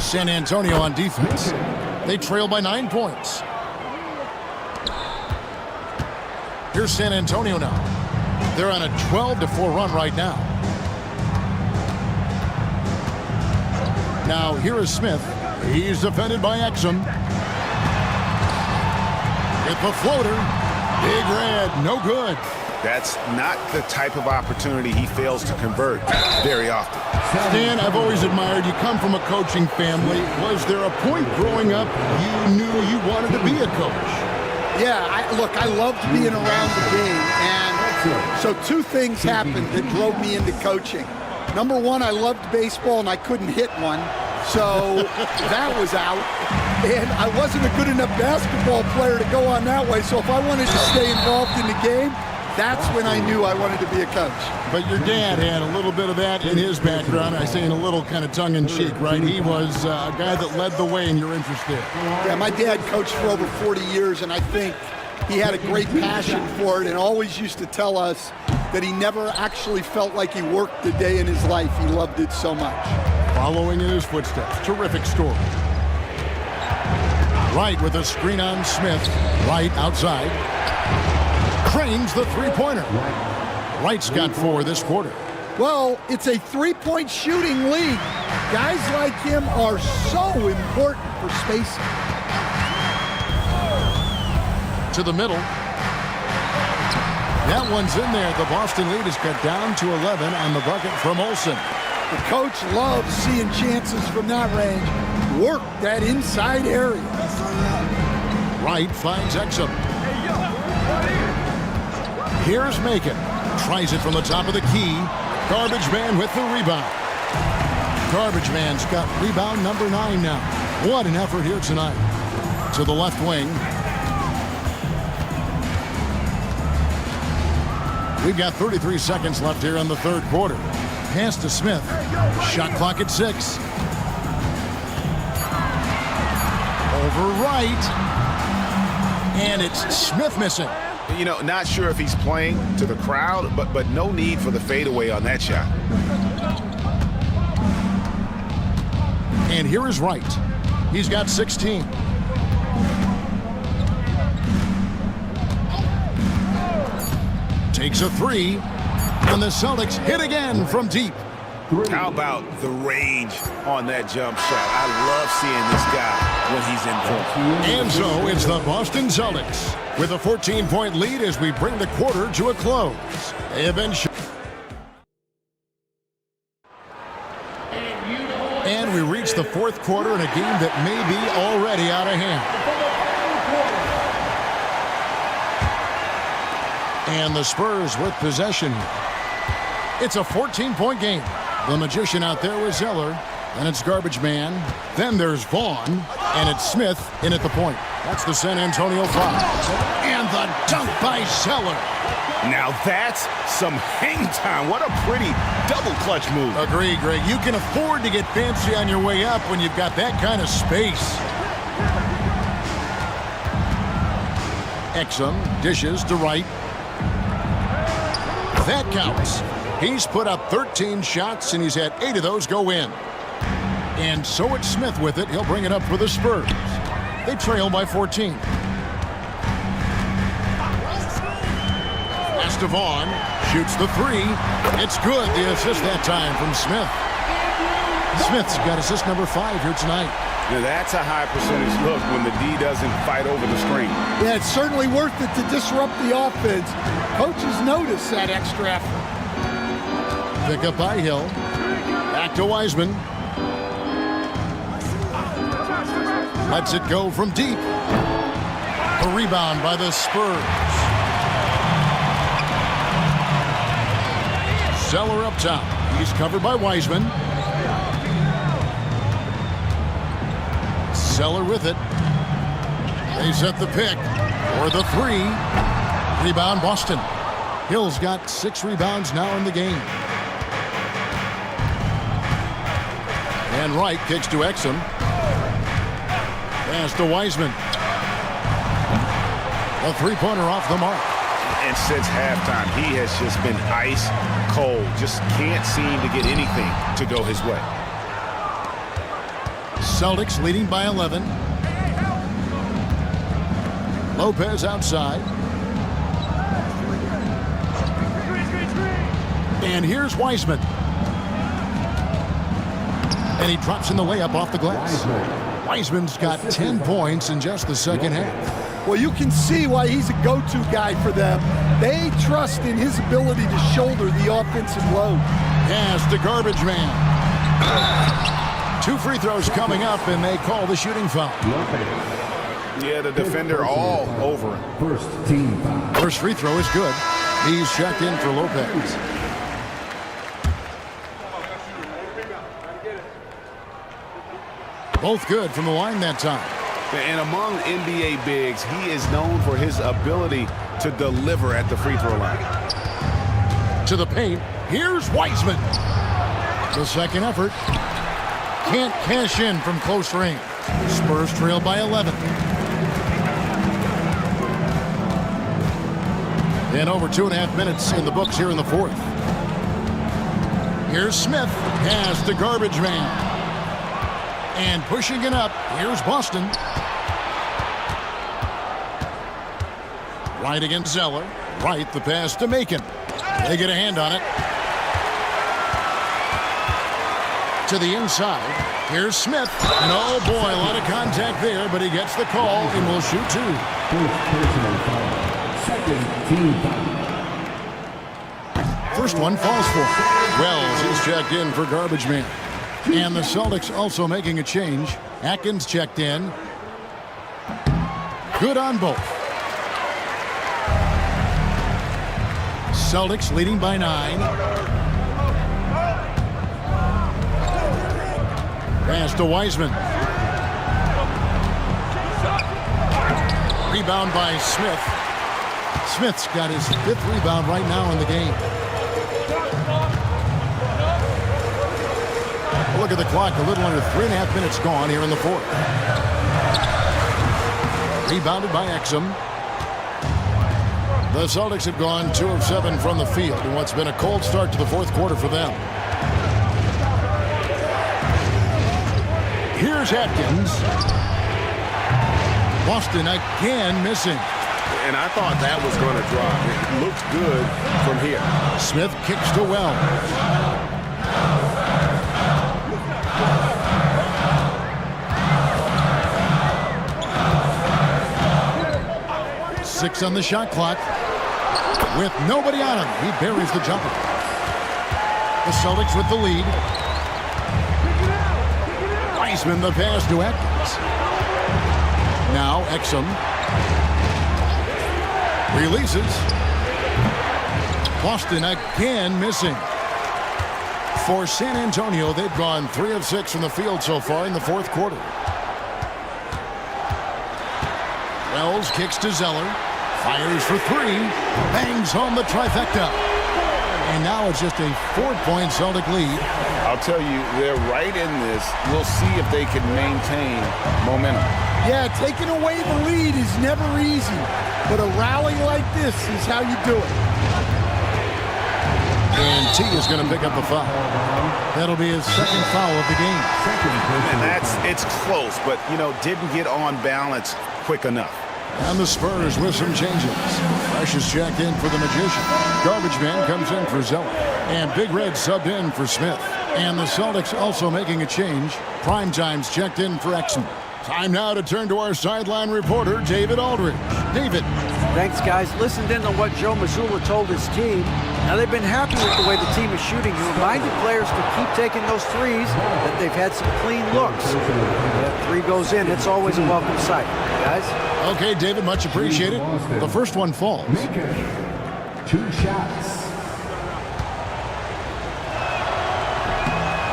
San Antonio on defense. They trail by 9 points. Here's San Antonio now. They're on a 12-4 run right now. Now here is Smith. He's defended by Exum. With the floater. Big red, no good. That's not the type of opportunity he fails to convert very often. Stan, I've always admired you. Come from a coaching family. Was there a point growing up you knew you wanted to be a coach? Yeah, look, I loved being around the game, and so two things happened that drove me into coaching. Number one, I loved baseball, and I couldn't hit one, so that was out. And I wasn't a good enough basketball player to go on that way, so if I wanted to stay involved in the game, that's when I knew I wanted to be a coach. But your dad had a little bit of that in his background. I say in a little kind of tongue-in-cheek, right? He was a guy that led the way in your interest there. Yeah, my dad coached for over 40 years, and I think he had a great passion for it and always used to tell us that he never actually felt like he worked a day in his life. He loved it so much. Following in his footsteps. Terrific story. Wright with a screen on Smith. Wright outside. Cranes the three-pointer. Wright's got 4 this quarter. Well, it's a three-point shooting league. Guys like him are so important for spacing. To the middle. That one's in there. The Boston lead is cut down to 11 on the bucket from Olsen. The coach loves seeing chances from that range. Work that inside area. Wright finds Exum. Here's Macon. Tries it from the top of the key. Garbage Man with the rebound. Garbage Man's got rebound number 9 now. What an effort here tonight. To the left wing. We've got 33 seconds left here in the third quarter. Pass to Smith. Shot clock at 6. Over Wright. And it's Smith missing. You know, not sure if he's playing to the crowd, but no need for the fadeaway on that shot. And here is Wright. He's got 16. Takes a 3. And the Celtics hit again from deep. How about the range on that jump shot? I love seeing this guy when he's in form. And so it's the Boston Celtics with a 14-point lead as we bring the quarter to a close. They have been and we reach the fourth quarter in a game that may be already out of hand. And the Spurs with possession. It's a 14-point game. The magician out there was Zeller. Then it's Garbage Man. Then there's Vaughn. And it's Smith in at the point. That's the San Antonio foul. And the dunk by Zeller. Now that's some hang time. What a pretty double clutch move. Agree, Greg. You can afford to get fancy on your way up when you've got that kind of space. Exum dishes to Wright. That counts. He's put up 13 shots, and he's had 8 of those go in. And so it's Smith with it. He'll bring it up for the Spurs. They trail by 14. Estevan shoots the 3. It's good. The assist that time from Smith. Smith's got assist number 5 here tonight. Now that's a high percentage look when the D doesn't fight over the screen. Yeah, it's certainly worth it to disrupt the offense. Coaches notice that extra effort. Pick up by Hill. Back to Wiseman. Lets it go from deep. A rebound by the Spurs. Zeller up top. He's covered by Wiseman. Zeller with it. They set the pick for the 3. Rebound Boston. Hill's got 6 rebounds now in the game. And Wright kicks to Exum. Pass to Wiseman. A 3-pointer off the mark. And since halftime, he has just been ice cold. Just can't seem to get anything to go his way. Celtics leading by 11. Lopez outside. And here's Wiseman. And he drops in the layup off the glass. Wiseman's got 10 points in just the second half. Well, you can see why he's a go-to guy for them. They trust in his ability to shoulder the offensive load. Pass to Garbage Man. 2 free throws coming up, and they call the shooting foul. Yeah, the defender all over him. First team foul. First free throw is good. He's checked in for Lopez. Both good from the line that time. And among NBA bigs, he is known for his ability to deliver at the free throw line. To the paint, here's Wiseman. The second effort. Can't cash in from close range. Spurs trail by 11. And over 2.5 minutes in the books here in the fourth. Here's Smith. Pass to Garbage Man. And pushing it up, here's Boston. Right against Zeller. Right, the pass to Macon. They get a hand on it. To the inside. Here's Smith. And oh boy, a lot of contact there, but he gets the call and will shoot 2. First personal foul. Second team foul. First one falls for him. Wells is checked in for Garbage Man. And the Celtics also making a change. Atkins checked in. Good on both. Celtics leading by 9. Pass to Wiseman. Rebound by Smith. Smith's got his 5th rebound right now in the game. Look at the clock, a little under 3.5 minutes gone here in the fourth. Rebounded by Exum. The Celtics have gone 2 of 7 from the field in what's been a cold start to the fourth quarter for them. Here's Atkins. Boston again missing. And I thought that was going to drop. It looks good from here. Smith kicks to Wells. 6 on the shot clock. With nobody on him, he buries the jumper. The Celtics with the lead. Wiseman the pass to Atkins. Now Exum. Releases. Boston again missing. For San Antonio, they've gone 3 of 6 from the field so far in the fourth quarter. Wells kicks to Zeller. Fires for 3. Bangs home the trifecta. And now it's just a 4-point Celtic lead. I'll tell you, they're right in this. We'll see if they can maintain momentum. Yeah, taking away the lead is never easy. But a rally like this is how you do it. And T is going to pick up the foul. That'll be his second foul of the game. And it's close, but, didn't get on balance quick enough. And the Spurs with some changes. Fresh is checked in for the Magician. Garbage Man comes in for Zeller. And Big Red subbed in for Smith. And the Celtics also making a change. Primetime's checked in for Exum. Time now to turn to our sideline reporter, David Aldridge. David. Thanks, guys. Listened in on what Joe Mazzulla told his team. Now, they've been happy with the way the team is shooting. He reminded players to keep taking those threes, that they've had some clean looks. That 3 goes in, it's always a welcome sight. Guys? Okay, David, much appreciated. The first one falls. 2 shots.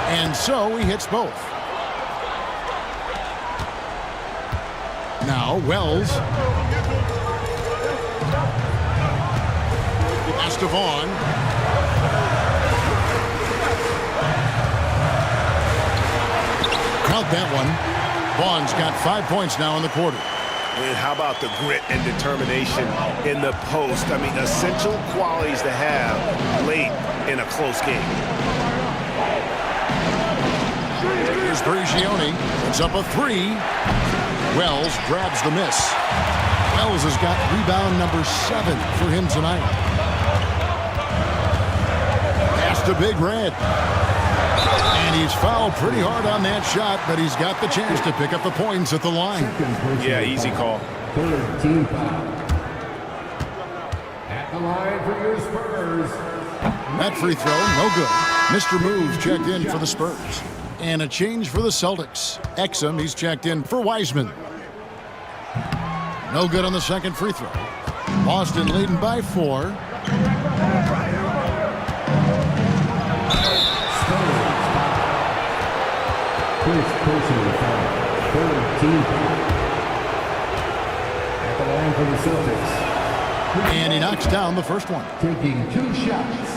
And so he hits both. Now Wells. Pass to Vaughn. Count that one. Vaughn's got 5 points now in the quarter. And how about the grit and determination in the post? I mean, essential qualities to have late in a close game. Here's Prigioni. It's up a 3. Wells grabs the miss. Wells has got rebound number 7 for him tonight. Past the big red. And he's fouled pretty hard on that shot, but he's got the chance to pick up the points at the line. Yeah, easy call. Third team foul. At the line for your Spurs. That free throw, no good. Mr. Move checked in for the Spurs. And a change for the Celtics. Exum, he's checked in for Wiseman. No good on the second free throw. Boston leading by 4. First personal foul. Third team foul. At the line for the Celtics. And he knocks down the first one. Taking 2 shots.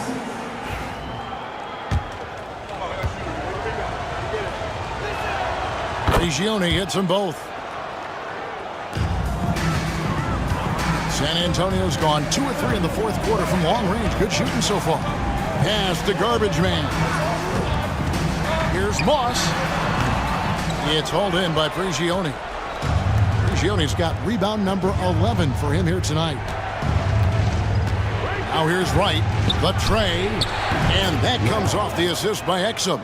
Prigioni hits them both. San Antonio's gone 2 or 3 in the fourth quarter from long range. Good shooting so far. Pass to Garbage Man. Here's Moss. It's hauled in by Prigioni. Prigioni's got rebound number 11 for him here tonight. Now here's Wright, the tray, and that comes off the assist by Exum.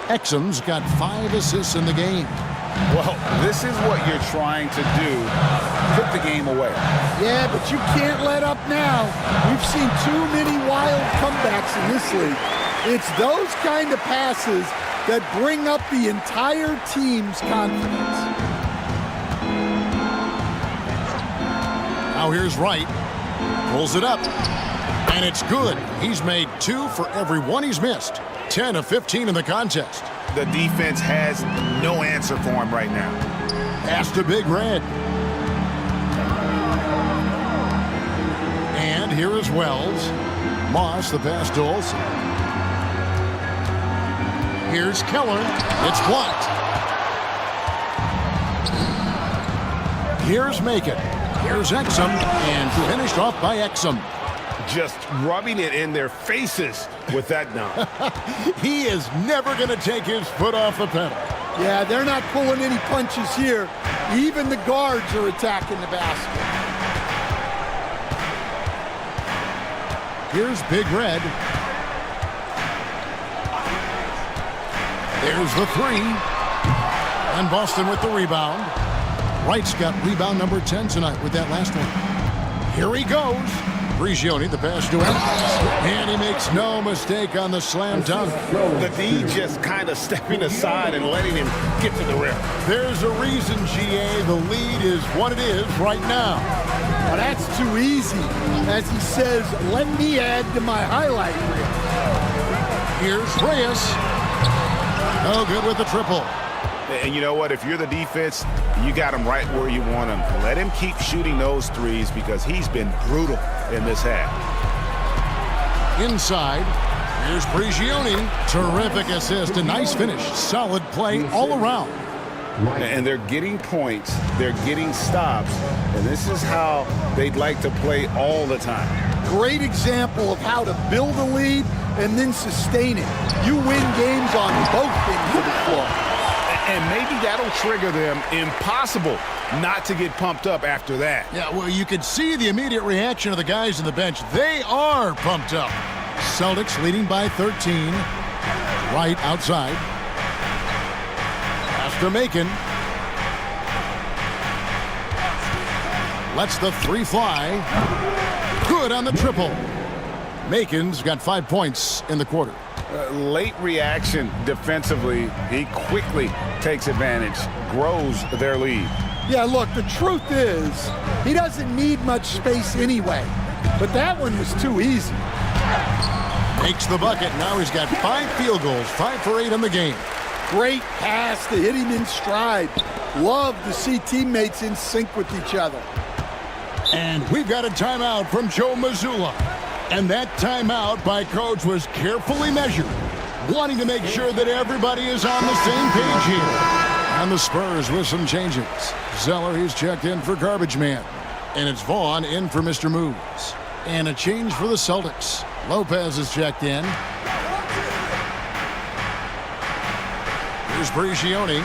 Exum's got 5 assists in the game. Well, this is what you're trying to do. Put the game away. Yeah, but you can't let up now. We've seen too many wild comebacks in this league. It's those kind of passes that bring up the entire team's confidence. Now here's Wright. Pulls it up. And it's good. He's made 2 for every one he's missed. 10 of 15 in the contest. The defense has no answer for him right now. Pass to Big Red. And here is Wells. Moss, the pass to Olsen. Here's Keller. It's blocked. Here's Macon. Here's Exum. And finished off by Exum. Just rubbing it in their faces with that dunk. He is never going to take his foot off the pedal. Yeah, they're not pulling any punches here. Even the guards are attacking the basket. Here's Big Red. There's the 3. And Boston with the rebound. Wright's got rebound number 10 tonight with that last one. Here he goes. Prigioni, the pass to him. And he makes no mistake on the slam dunk. The D just kind of stepping aside and letting him get to the rim. There's a reason, GA, the lead is what it is right now. Well, that's too easy. As he says, let me add to my highlight reel. Here's Reyes. No good with the triple. And you know what? If you're the defense, you got him right where you want him. Let him keep shooting those threes because he's been brutal in this half. Inside, here's Prigioni. Terrific assist, a nice finish. Solid play all around. And they're getting points, they're getting stops, and this is how they'd like to play all the time. Great example of how to build a lead and then sustain it. You win games on both ends of the floor. And maybe that'll trigger them. Impossible not to get pumped up after that. Yeah, well, you could see the immediate reaction of the guys on the bench. They are pumped up. Celtics leading by 13. Right outside. Pass to Macon. Lets the 3 fly. Good on the triple. Macon's got 5 points in the quarter. Late reaction defensively. He quickly takes advantage, grows their lead. Yeah, look, the truth is, he doesn't need much space anyway. But that one was too easy. Makes the bucket. Now he's got 5 field goals, 5 for 8 in the game. Great pass to hit him in stride. Love to see teammates in sync with each other. And we've got a timeout from Joe Mazzulla. And that timeout by Coach was carefully measured, wanting to make sure that everybody is on the same page here. And the Spurs with some changes. Zeller, he's checked in for Garbage Man. And it's Vaughn in for Mr. Moves. And a change for the Celtics. Lopez is checked in. Here's Prigioni.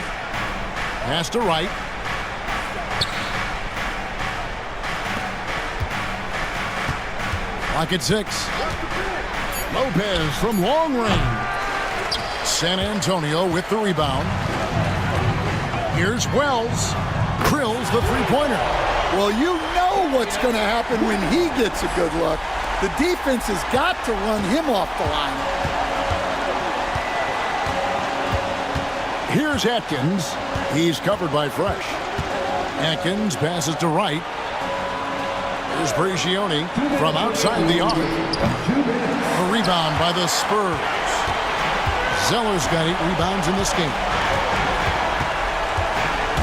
Pass to Wright. Clock at 6. Lopez from long range. San Antonio with the rebound. Here's Wells. Drills the three-pointer. Well, you know what's going to happen when he gets a good look. The defense has got to run him off the line. Here's Atkins. He's covered by Fresh. Atkins passes to Wright. Here's Brigioni from outside the arc. A rebound by the Spurs. Zeller's got 8 rebounds in this game.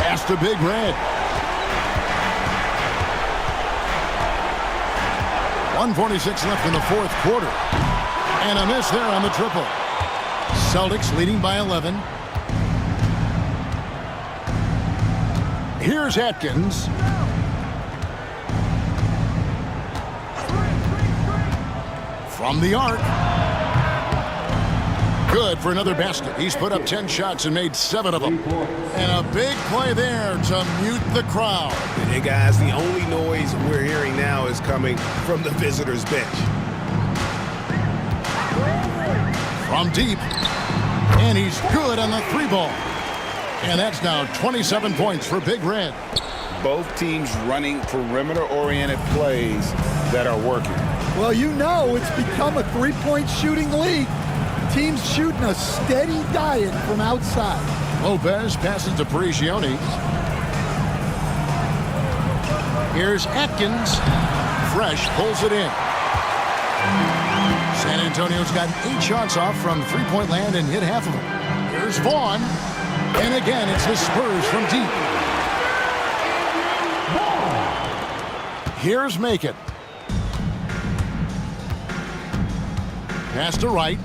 Pass to Big Red. 1:46 left in the fourth quarter. And a miss there on the triple. Celtics leading by 11. Here's Atkins. From the arc. Good for another basket. He's put up 10 shots and made 7 of them. And a big play there to mute the crowd. Hey, guys, the only noise we're hearing now is coming from the visitors' bench. From deep. And he's good on the 3-ball. And that's now 27 points for Big Red. Both teams running perimeter-oriented plays that are working. Well, you know it's become a three-point shooting league. Teams shooting a steady diet from outside. Lopez passes to Brigioni. Here's Atkins. Fresh pulls it in. San Antonio's got 8 shots off from three-point land and hit half of them. Here's Vaughn. And again, it's the Spurs from deep. Here's Macon. Pass to Wright.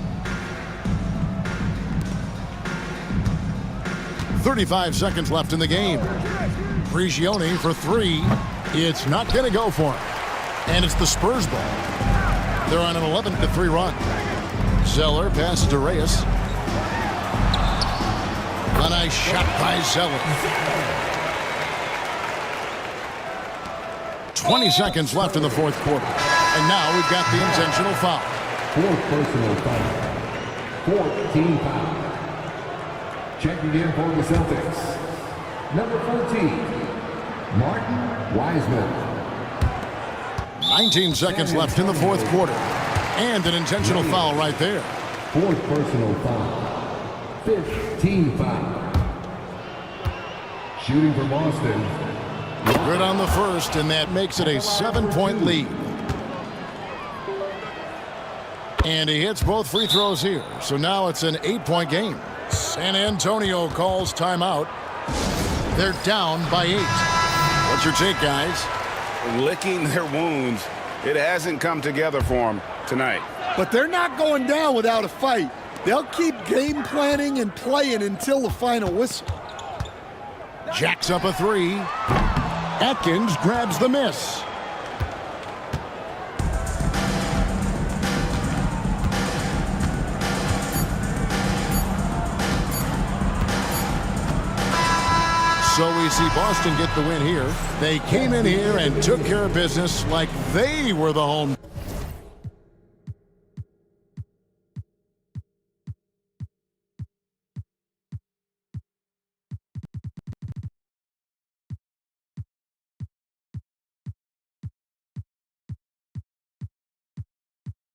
35 seconds left in the game. Brigioni for 3. It's not going to go for him. And it's the Spurs ball. They're on an 11-3 run. Zeller passes to Reyes. A nice shot by Zeller. 20 seconds left in the fourth quarter. And now we've got the intentional foul. 4th personal foul. 4th team foul. Checking in for the Celtics. Number 14, Martin Wiseman. 19 seconds left in the fourth quarter. And an intentional foul right there. 4th personal foul. 5th team foul. Shooting for Boston. Good on the first, and that makes it a 7-point lead. And he hits both free throws here. So now it's an 8-point game. San Antonio calls timeout. They're down by 8. What's your take, guys? Licking their wounds. It hasn't come together for them tonight. But they're not going down without a fight. They'll keep game planning and playing until the final whistle. Jacks up a 3. Atkins grabs the miss. So we see Boston get the win here. They came in here and took care of business like they were the home